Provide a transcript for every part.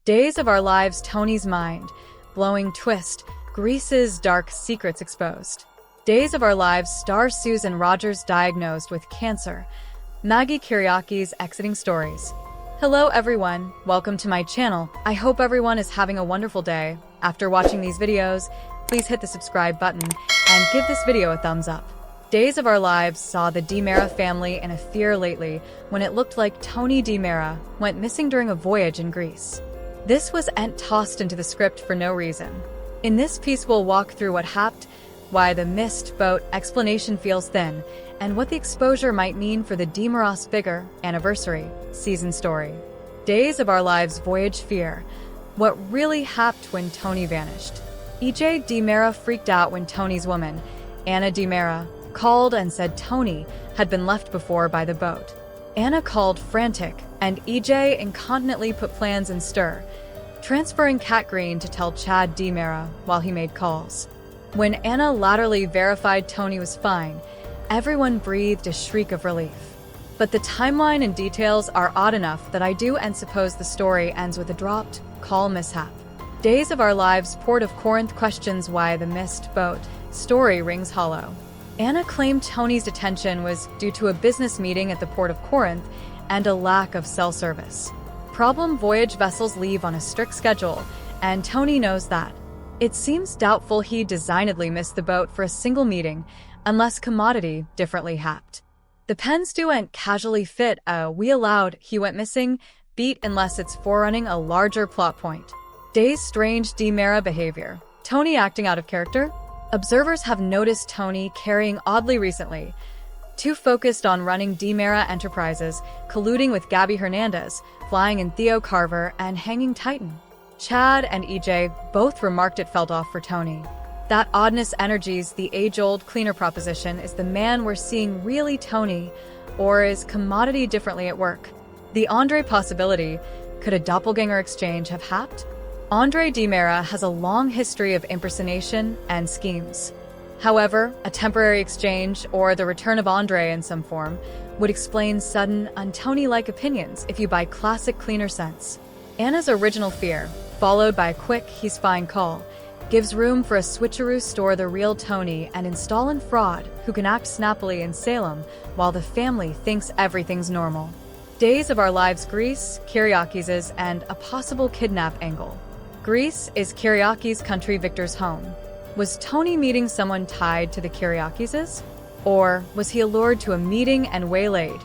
Days of Our Lives, Tony's mind, blowing twist, Greece's dark secrets exposed. Days of Our Lives, star Susan Rogers diagnosed with cancer. Maggie Kyriaki's exiting stories. Hello everyone, welcome to my channel. I hope everyone is having a wonderful day. After watching these videos, please hit the subscribe button and give this video a thumbs up. Days of Our Lives saw the DiMera family in a fear lately when it looked like Tony DiMera went missing during a voyage in Greece. This was tossed into the script for no reason. In this piece we'll walk through what happened, why the missed boat explanation feels thin, and what the exposure might mean for the DiMera's bigger anniversary season story. Days of Our Lives voyage fear. What really happened when Tony vanished? EJ DiMera freaked out when Tony's woman, Anna DiMera, called and said Tony had been left before by the boat. Anna called Frantic, and EJ incontinently put plans in stir, transferring Cat Green to tell Chad DiMera while he made calls. When Anna latterly verified Tony was fine, everyone breathed a shriek of relief. But the timeline and details are odd enough that I do suppose the story ends with a dropped call mishap. Days of Our Lives Port of Corinth questions why the missed boat story rings hollow. Anna claimed Tony's detention was due to a business meeting at the Port of Corinth and a lack of cell service. Problem: voyage vessels leave on a strict schedule, and Tony knows that. It seems doubtful he designedly missed the boat for a single meeting, unless commodity differently happened. The pens do casually fit a "we allowed he went missing" beat unless it's forerunning a larger plot point. Days strange DiMera behavior. Tony acting out of character? Observers have noticed Tony carrying oddly recently. Too focused on running DiMera Enterprises, colluding with Gabby Hernandez, flying in Theo Carver, and hanging Titan. Chad and EJ both remarked it felt off for Tony. That oddness energies the age-old cleaner proposition: is the man we're seeing really Tony, or is commodity differently at work? The Andre possibility: could a doppelganger exchange have happened? Andre DiMera has a long history of impersonation and schemes. However, a temporary exchange, or the return of Andre in some form, would explain sudden, un-Tony-like opinions if you buy classic cleaner sense. Anna's original fear, followed by a quick "he's fine" call, gives room for a switcheroo: store the real Tony and install in fraud who can act snappily in Salem while the family thinks everything's normal. Days of Our Lives Greece, Kyriakis' and a possible kidnap angle. Greece is Kyriakis' country Victor's home. Was Tony meeting someone tied to the Kyriakis'? Or was he allured to a meeting and waylaid?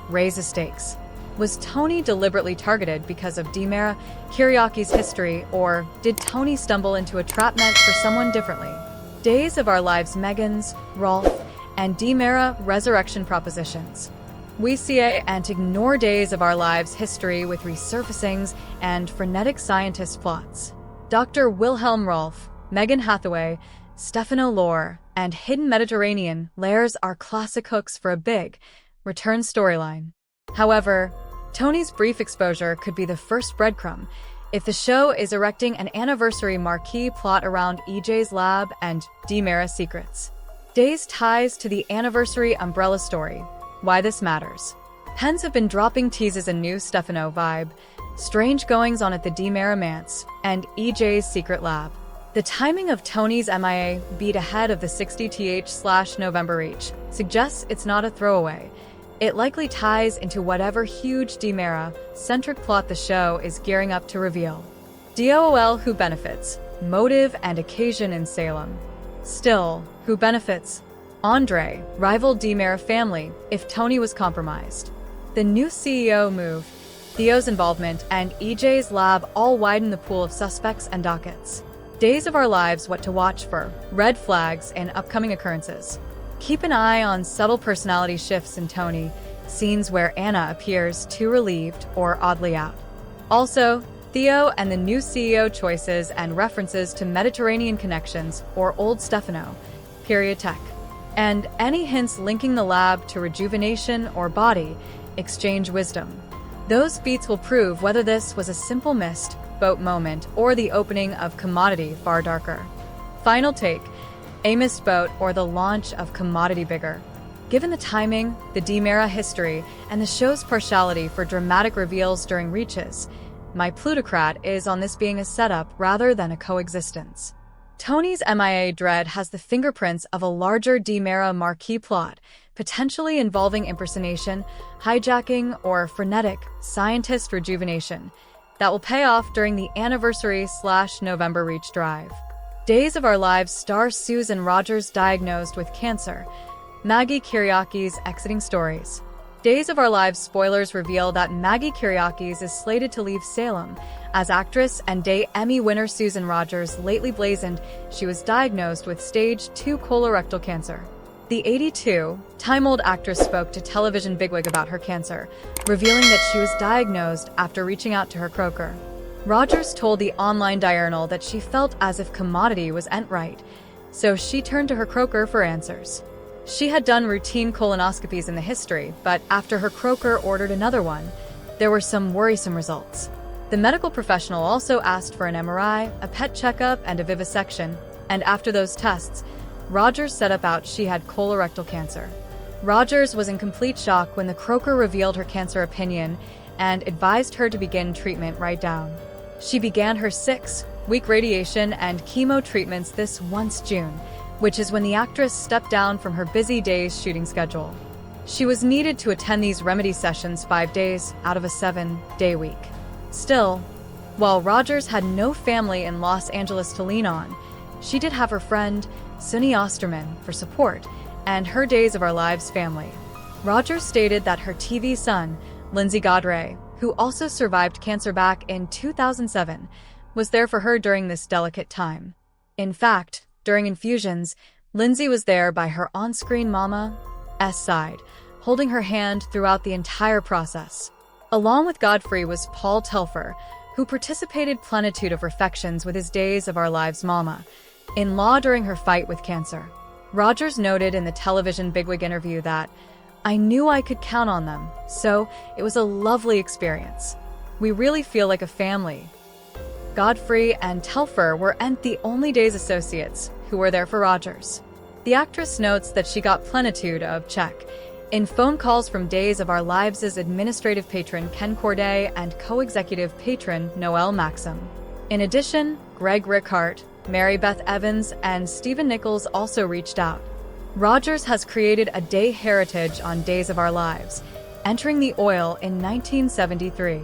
Raise the stakes. Was Tony deliberately targeted because of DiMera Kyriakis' history, or did Tony stumble into a trap meant for someone differently? Days of Our Lives Megans, Rolf, and DiMera resurrection propositions. We see and ignore Days of Our Lives history with resurfacings and frenetic scientist plots. Dr. Wilhelm Rolf, Megan Hathaway, Stefano Lore, and Hidden Mediterranean layers are classic hooks for a big return storyline. However, Tony's brief exposure could be the first breadcrumb if the show is erecting an anniversary marquee plot around EJ's lab and DiMera secrets. Days ties to the anniversary umbrella story. Why this matters. Pens have been dropping teases: a new Stefano vibe, strange goings on at the DiMera manse, and EJ's secret lab. The timing of Tony's MIA beat ahead of the 60th/November reach suggests it's not a throwaway. It likely ties into whatever huge DiMera-centric plot the show is gearing up to reveal. DOOL: who benefits? Motive and occasion in Salem. Still, who benefits? Andre, rival DiMera family, if Tony was compromised. The new CEO move, Theo's involvement, and EJ's lab all widen the pool of suspects and dockets. Days of Our Lives: what to watch for, red flags in upcoming occurrences. Keep an eye on subtle personality shifts in Tony, scenes where Anna appears too relieved or oddly out. Also, Theo and the new CEO choices and references to Mediterranean connections or old Stefano, period tech. And any hints linking the lab to rejuvenation or body exchange wisdom. Those beats will prove whether this was a simple missed boat moment or the opening of commodity far darker. Final take: a missed boat or the launch of commodity bigger. Given the timing, the DiMera history, and the show's partiality for dramatic reveals during reaches, My Plutocrat is on this being a setup rather than a coexistence. Tony's MIA dread has the fingerprints of a larger DiMera marquee plot, potentially involving impersonation, hijacking, or frenetic scientist rejuvenation that will pay off during the anniversary/November Reach drive. Days of Our Lives star Susan Rogers diagnosed with cancer. Maggie Kyriakis exiting stories. Days of Our Lives spoilers reveal that Maggie Kyriakis is slated to leave Salem, as actress and Day Emmy winner Susan Rogers lately blazoned she was diagnosed with stage 2 colorectal cancer. The 82-time-old actress spoke to television bigwig about her cancer, revealing that she was diagnosed after reaching out to her croaker. Rogers told the online diurnal that she felt as if commodity was ain't right, so she turned to her croaker for answers. She had done routine colonoscopies in the history, but after her croaker ordered another one, there were some worrisome results. The medical professional also asked for an MRI, a PET checkup, and a vivisection, and after those tests, Rogers set about she had colorectal cancer. Rogers was in complete shock when the croaker revealed her cancer opinion and advised her to begin treatment right down. She began her 6-week radiation and chemo treatments this June, which is when the actress stepped down from her busy day's shooting schedule. She was needed to attend these remedy sessions 5 days out of a 7-day week. Still, while Rogers had no family in Los Angeles to lean on, she did have her friend, Sunny Osterman, for support, and her Days of Our Lives family. Rogers stated that her TV son, Lindsay Godray, who also survived cancer back in 2007, was there for her during this delicate time. In fact, during infusions, Lindsay was there by her on-screen mama's side, holding her hand throughout the entire process. Along with Godfrey was Paul Telfer, who participated plenitude of reflections with his Days of Our Lives mama, in-law during her fight with cancer. Rogers noted in the television bigwig interview that, "I knew I could count on them, so it was a lovely experience. We really feel like a family." Godfrey and Telfer weren't the only Days associates who were there for Rogers. The actress notes that she got plenitude of check in phone calls from Days of Our Lives' administrative patron Ken Corday and co-executive patron Noel Maxim. In addition, Greg Rickhart, Mary Beth Evans, and Stephen Nichols also reached out. Rogers has created a day heritage on Days of Our Lives, entering the oil in 1973.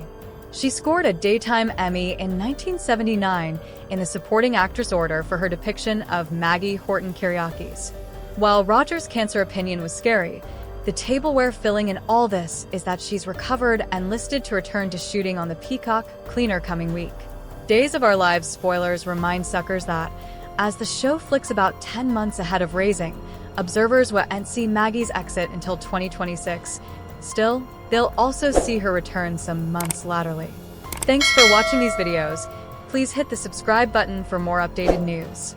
She scored a Daytime Emmy in 1979 in the Supporting Actress order for her depiction of Maggie Horton Kyriakis. While Rogers' cancer opinion was scary, the tableware filling in all this is that she's recovered and listed to return to shooting on the Peacock Cleaner coming week. Days of Our Lives spoilers remind suckers that, as the show flicks about 10 months ahead of Raising, observers won't see Maggie's exit until 2026. Still, they'll also see her return some months laterally. Thanks for watching these videos. Please hit the subscribe button for more updated news.